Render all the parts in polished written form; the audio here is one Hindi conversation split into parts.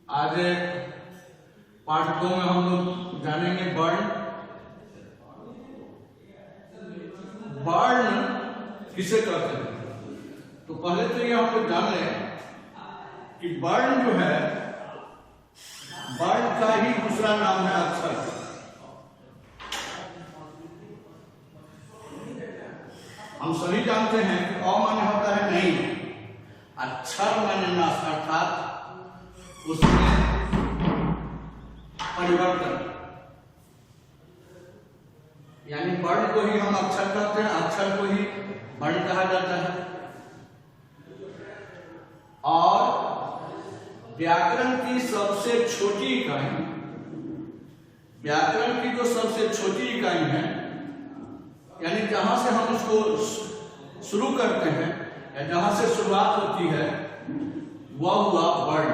आज पार्ट 2 में हम लोग जानेंगे वर्ण। वर्ण किसे कहते हैं? तो पहले तो ये हम लोग जान लें कि वर्ण जो है, वर्ण का ही दूसरा नाम है अक्षर। हम सभी जानते हैं कि अ माने होता है नहीं, अक्षर माने नाश, अर्थात उसमें परिवर्तन, यानी वर्ण को ही हम अक्षर कहते हैं, अक्षर को ही वर्ण कहा जाता है। और व्याकरण की सबसे छोटी इकाई, व्याकरण की जो सबसे छोटी इकाई है, यानी जहां से हम उसको शुरू करते हैं या जहां से शुरुआत होती है, वह हुआ वर्ण।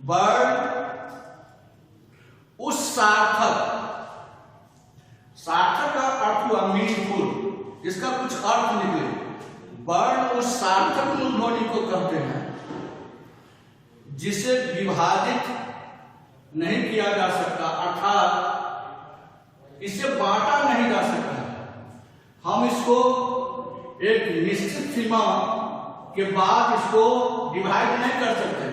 वर्ण उस सार्थक, सार्थक का अर्थ हुआ मीनिंगफुल, जिसका कुछ अर्थ निकले। वर्ण उस सार्थक ध्वनि को कहते हैं जिसे विभाजित नहीं किया जा सकता, अर्थात इसे बांटा नहीं जा सकता। हम इसको एक निश्चित सीमा के बाद इसको डिवाइड नहीं कर सकते,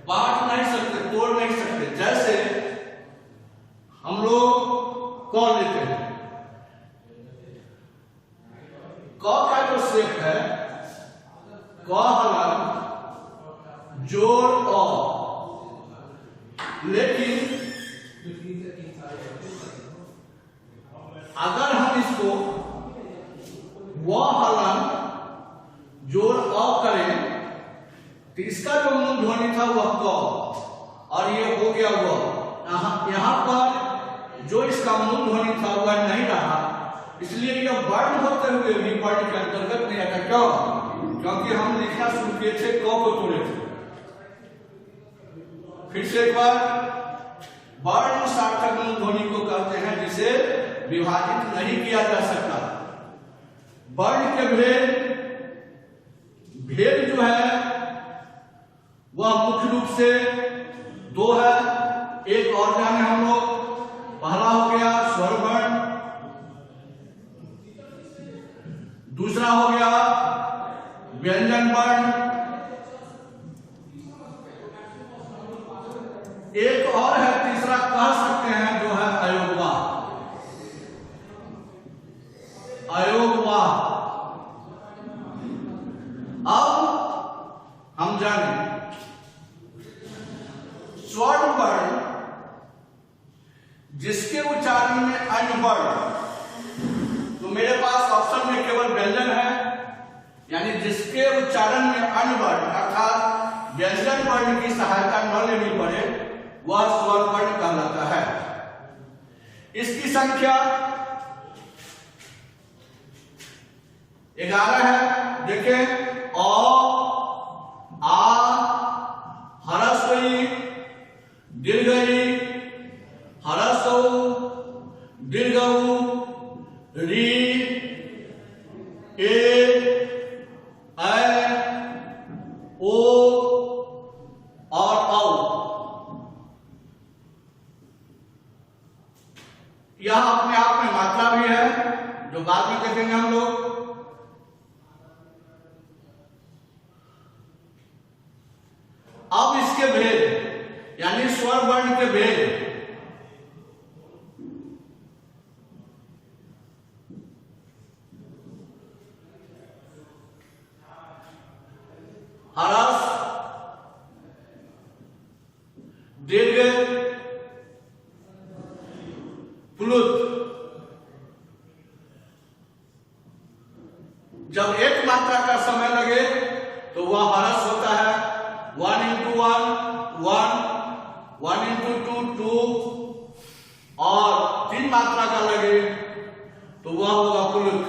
बांट नहीं सकते, तोड़ नहीं सकते। जैसे हम लोग क लेते हैं, क का जो शेप है, क हलन जोड़ अ, लेकिन अगर हम इसको व हलन जोड़ अ करें तो इसका जो मूल ध्वनि था वह क, और ये हो गया वह। यहां पर जो इसका मूल ध्वनि था वह नहीं रहा, इसलिए यह वर्ण होते हुए भी वर्ण के अंतर्गत नहीं आता। क्यों? क्योंकि हम लिखना शुरू किए थे, क को तोड़े थे। फिर से एक बार, वर्ण सार्थक मूल ध्वनि को कहते हैं जिसे विभाजित नहीं किया जा सकता। वर्ण के भेद जो है वह मुख्य रूप से दो है। एक और जाने हम लोग, पहला हो गया स्वर वर्ण, दूसरा हो गया व्यंजन वर्ण, एक और है तीसरा कह सकते हैं जो है अयोगवाह। अयोगवाह। अब हम जाने स्वर्ण वर्ण जिसके उच्चारण में अन्य वर्ण, तो मेरे पास ऑप्शन में केवल व्यंजन है, यानी जिसके उच्चारण में अन्य वर्ण अर्थात व्यंजन वर्ण की सहायता न लेनी पड़े वह स्वर वर्ण कहलाता है। इसकी संख्या 11 है। देखें, अ, आ, ह्रस्व ई, दीर्घ ई, ह्रस्व उ, दीर्घ उ, री, ए, ओ और औ। यह अपने आप में मात्रा भी है जो बाद में देखेंगे हम लोग। अब इसके भेद, यानी स्वर वर्ण के भेद, ह्रस्व, दीर्घ, प्लुत। जब एक मात्रा का समय लगे तो वह ह्रस्व होता है, 1 into 1 1, 1 into 2 2, और 3 मात्रा का लगे तो वह होगा प्लुत।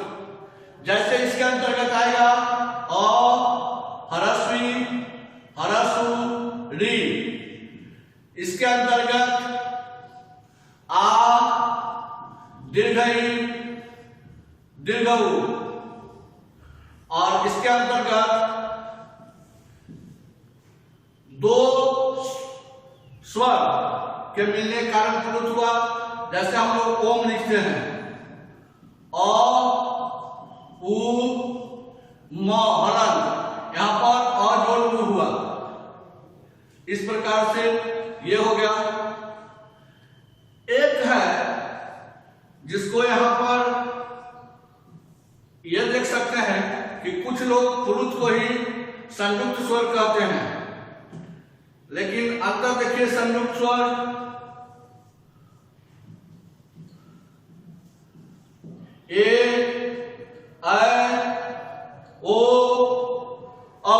जैसे इसके अंतर्गत आएगा अ, ह्रस्व ई, दो स्वर के मिलने के कारण प्लुत हुआ। जैसे हम लोग ओम लिखते हैं, अ उ म हलन, यहां पर अ जोड़ उ हुआ। इस प्रकार से ये हो गया। एक है जिसको यहां पर ये देख सकते हैं कि कुछ लोग प्लुत को ही संयुक्त स्वर कहते हैं, लेकिन अंतर देखिए संयुक्त स्वर ए, ओ, औ,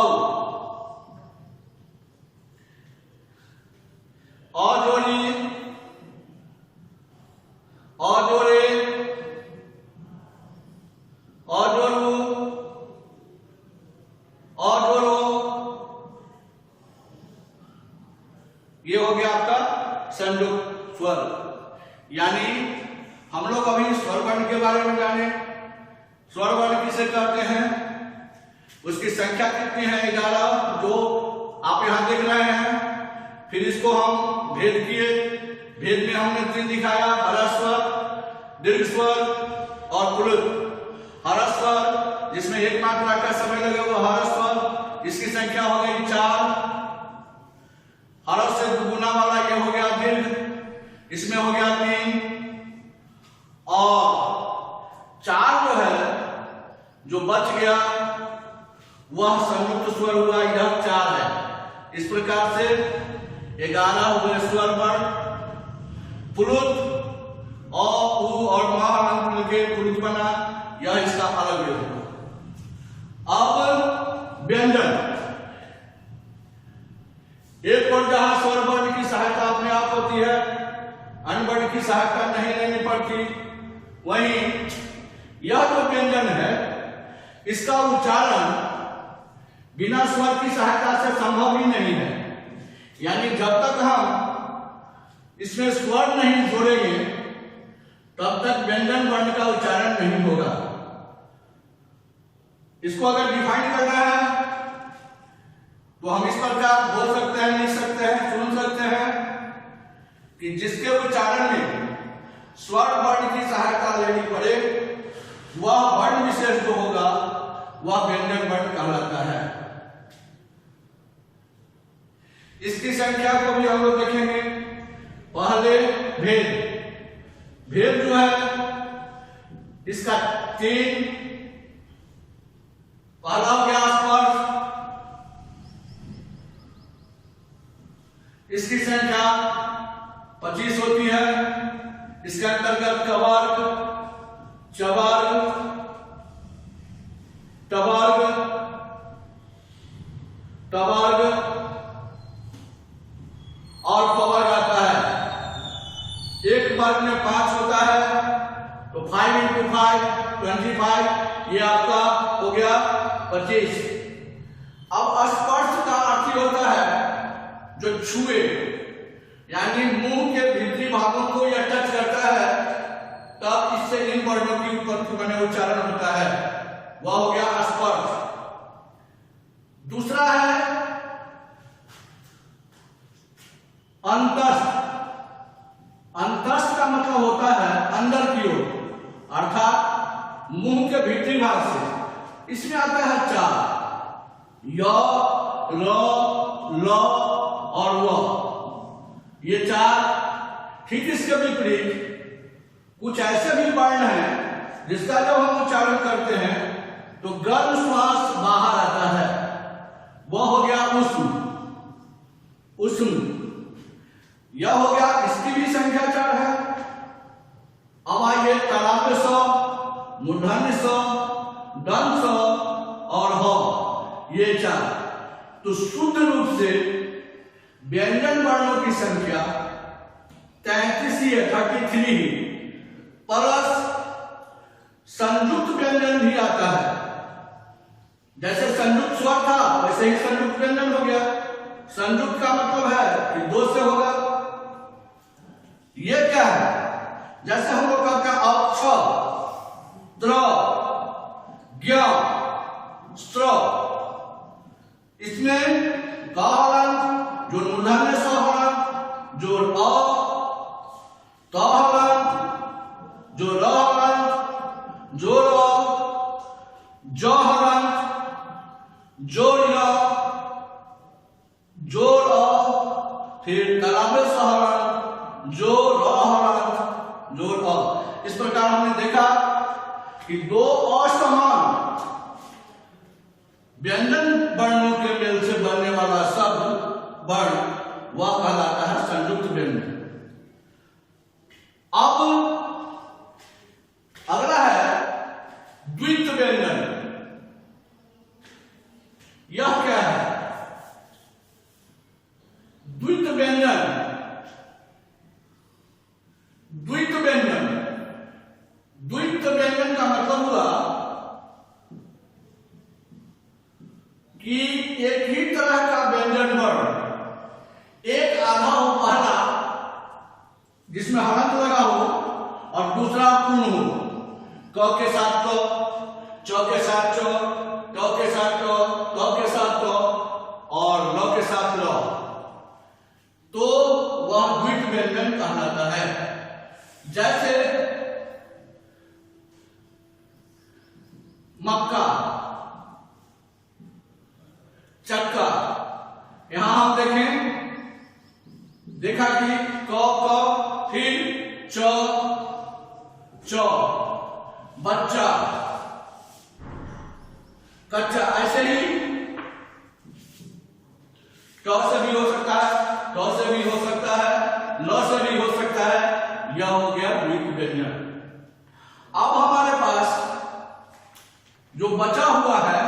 जोड़ी, जोड़े, जोड़ू, जोड़ो, ये हो गया आपका संयुक्त स्वर। यानी हम लोग अभी स्वर वर्ण के बारे में जाने। स्वर वर्ण किसे कहते हैं, उसकी संख्या कितनी है 11, जो आप यहां देख रहे हैं। फिर इसको हम भेद किए, भेद में हमने 3 दिखाया, ह्रस्व स्वर, दीर्घ स्वर और प्लुत। ह्रस्व स्वर जिसमें एक मात्रा का समय लगे वो ह्रस्व स्वर, इसकी संख्या हो गई 4। ह्रस्व से दुगुना वाला ये हो गया दीर्घ, इसमें हो गया 3। और 4 जो है जो बच गया वह संयुक्त स्वर हुआ, यह 4 है। इस प्रकार से 11 हो गए स्वर वर्ण। प्लुत अ उ और म हलन मिलके प्लुत बना, यह इसका अलग योग हुआ। अब व्यंजन, एक और जहां स्वर वर्ण की सहायता अपने आप होती है, अन्य वर्ण की सहायता नहीं लेनी पड़ती, वहीं यह जो व्यंजन है इसका उच्चारण बिना स्वर की सहायता से संभव ही नहीं है। यानी जब तक हम इसमें स्वर नहीं जोड़ेंगे तब तक व्यंजन वर्ण का उच्चारण नहीं होगा। इसको अगर डिफाइन करना है तो हम इस प्रकार बोल सकते हैं, लिख सकते हैं, सुन सकते हैं कि जिसके उच्चारण में स्वर वर्ण की सहायता लेनी पड़े वह वर्ण विशेष जो होगा वह व्यंजन वर्ण कहलाता है। इसकी संख्या को भी हम लोग देखेंगे। पहले भेद, भेद जो है इसका 3, पहला हो गया स्पर्श, इसकी संख्या 25 होती है। इसके अंतर्गत कवर्ग, चवर्ग, टवर्ग, टवर्ग और पवर्ग आता है। एक वर्ग में 5 होता है तो 5 × 5 25, ये आपका हो गया 25। अब स्पर्श का अर्थ होता है जो छुए, यानी मुंह के भीतरी भागों को यह टच करता है तब इससे इन वर्णों की उत्पत्ति बने उच्चारण होता है, वह हो गया स्पर्श। दूसरा है अंतस्थ। अंतस्थ का मतलब होता है अंदर की ओर, अर्थात मुंह के भीतरी भाग से। इसमें आता है 4, य, र, ल और व। ये 4। ठीक इसके विपरीत कुछ ऐसे भी वर्ण हैं जिसका जब हम उच्चारण करते हैं तो गर्म श्वास बाहर आता है, वह हो गया उष्म। उष्म यह हो गया, इसकी भी संख्या 4 है। अब आइए तालाब स, मूर्धन्य स, दंत स और ह, ये 4। तो शुद्ध रूप से व्यंजन वर्णों की संख्या 33 है, 33, प्लस संयुक्त व्यंजन भी आता है। जैसे संयुक्त स्वर था वैसे ही संयुक्त व्यंजन हो गया। संयुक्त का मतलब है कि 2 से होगा। ये क्या है, जैसे हम लोग कहते हैं अक्ष, द्र, ज्ञ, स्त्र, इसमें ग हलन जोड़ य, जोड़ अ, फिर तालाबे सहरण, जोड़ र हरण, जोड़ अ। इस प्रकार हमने देखा कि दो असमान व्यंजन वर्णों के मेल से बनने वाला शब्द वर्ण वह कहलाता है संयुक्त व्यंजन। अब अगला है द्वित्व व्यंजन। यह क्या है? द्वित्व व्यंजन, द्वित्व व्यंजन, द्वित्व व्यंजन का मतलब हुआ कि एक ही तरह का व्यंजन वर्ण, एक आधा हो पहला जिसमें हलंत लगा हो और दूसरा पूर्ण हो। क के साथ क, च के साथ च, ट के साथ ट, त के साथ त और ल के साथ ल, तो वह द्वित्व व्यंजन कहलाता है। जैसे मक्का, चक्का। यहां हम देखें, देखा कि क फिर च च, बच्चा, कच्चा। ऐसे ही ट से भी हो सकता है, ट से भी हो सकता है, ल से भी हो सकता है। यह हो गया द्वित्व व्यंजन। अब हमारे पास जो बचा हुआ है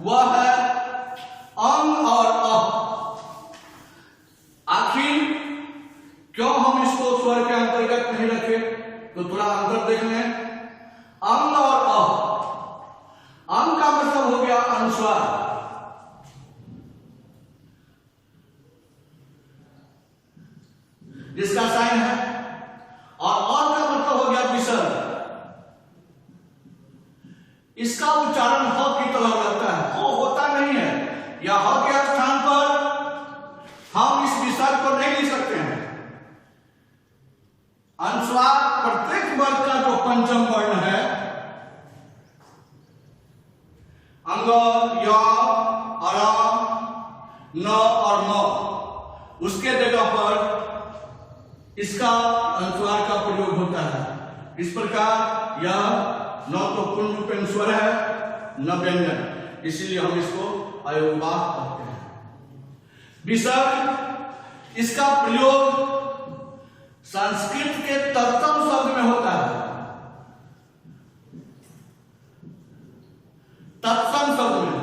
वह है अंग और अ। आखिर क्यों हम इसको स्वर के अंतर्गत नहीं रखे? तो थोड़ा अंतर देख लें। अंग और अ, अंग का मतलब हो गया अनुस्वार, जिसका साइन है, और अ का मतलब हो गया विसर्ग। इसका उच्चारण ह की तरह लगता है, ह होता नहीं है, या ह के स्थान पर हम इस विसर्ग को नहीं लिख सकते हैं। अनुस्वार प्रत्येक वर्ग का जो पंचम वर्ण है, अंग, य, अर, न और म, उसके जगह पर इसका अनुस्वार का प्रयोग होता है। इस प्रकार यह न तो पूर्ण रूपेण स्वर है न व्यंजन, इसलिए हम इसको अयोगवाह कहते हैं। विसर्ग, इसका प्रयोग संस्कृत के तत्सम शब्द में होता है। तत्सम शब्द में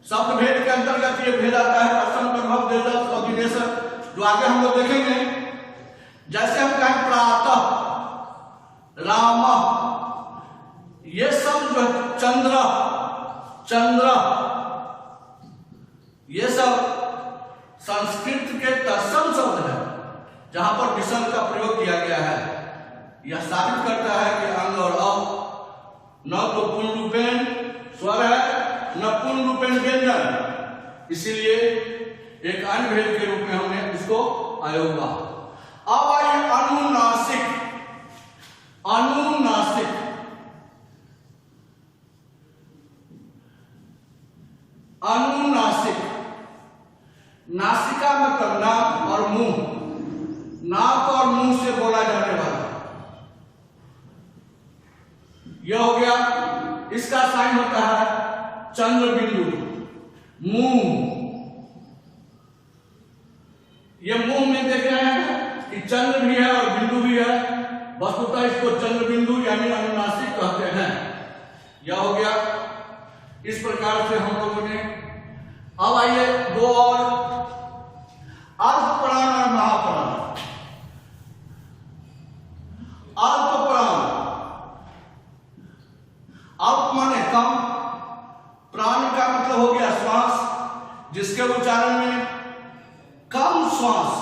शब्द भेद के अंतर्गत ये भेद आता है। तत्सम, प्रभव, देशज और विदेशक, जो आगे हम लोग देखेंगे। जैसे हम कहें प्रातः, राम, ये सब जो है चंद्र, चंद्र, ये सब संस्कृत के तत्सम शब्द है जहां पर विसर्ग का प्रयोग किया गया है। यह साबित करता है कि अंग और अ न तो पूर्ण रूपेण स्वर है न पूर्ण रूपेण व्यंजन, इसीलिए एक अन्य भेद के रूप में हमने इसको अयोगवाह। अब आइए अनुनासिक। अनुनासिक, अनुनासिक, नासिका मतलब नाक और मुंह, नाक और मुंह से बोला जाने वाला, यह हो गया। इसका साइन होता है चंद्र बिंदु। मुंह, ये मुंह में देख रहे हैं कि चंद्र भी है और बिंदु भी है, वस्तुतः इसको चंद्र बिंदु यानी अनुनासिक कहते हैं। यह हो गया। इस प्रकार से हम लोगों ने, अब आइए दो और, अल्पप्राण और महाप्राण। अल्पप्राण, अल्प माने कम, प्राण का मतलब हो गया श्वास, जिसके उच्चारण में कम श्वास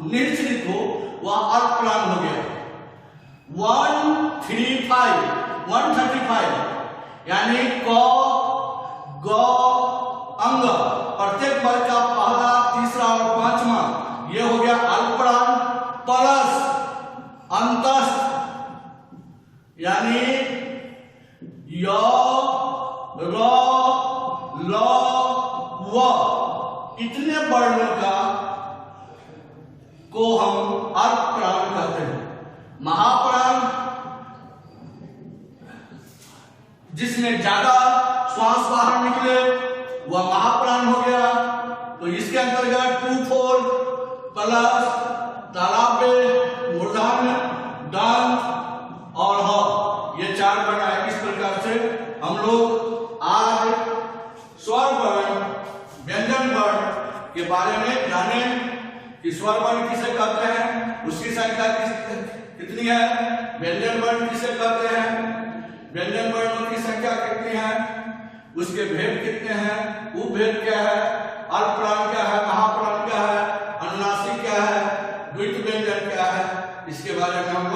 निश्चित हो, वह अल्पप्राण हो गया। 135 यानी क, ग, अंग, प्रत्येक वर्ग का पहला, तीसरा और पांचवा, यह हो गया अल्पप्राण प्लस अंतस्थ, यानी य, र, ल, व इतने वर्णों का को हम अल्पप्राण कहते हैं। महाप्राण जिसमें ज्यादा श्वास बाहर निकले वह महाप्राण हो गया। तो इसके अंतर्गत 2-4 प्लस तालाब में मूर्धन्य, दंत और ह ये 4 वर्ण है। इस प्रकार से हम लोग आज स्वर वर्ण, व्यंजन वर्ण के बारे में जाने कि स्वर वर्ण किसे कहते हैं, उसकी संख्या कितनी है, व्यंजन वर्ण किसे कहते हैं, व्यंजन वर्णों की संख्या कितनी है, उसके भेद कितने हैं, उपभेद क्या है, अल्पप्राण क्या है, महाप्राण क्या है, अनुनासिक क्या है, द्वितीय व्यंजन क्या है, इसके बारे में हम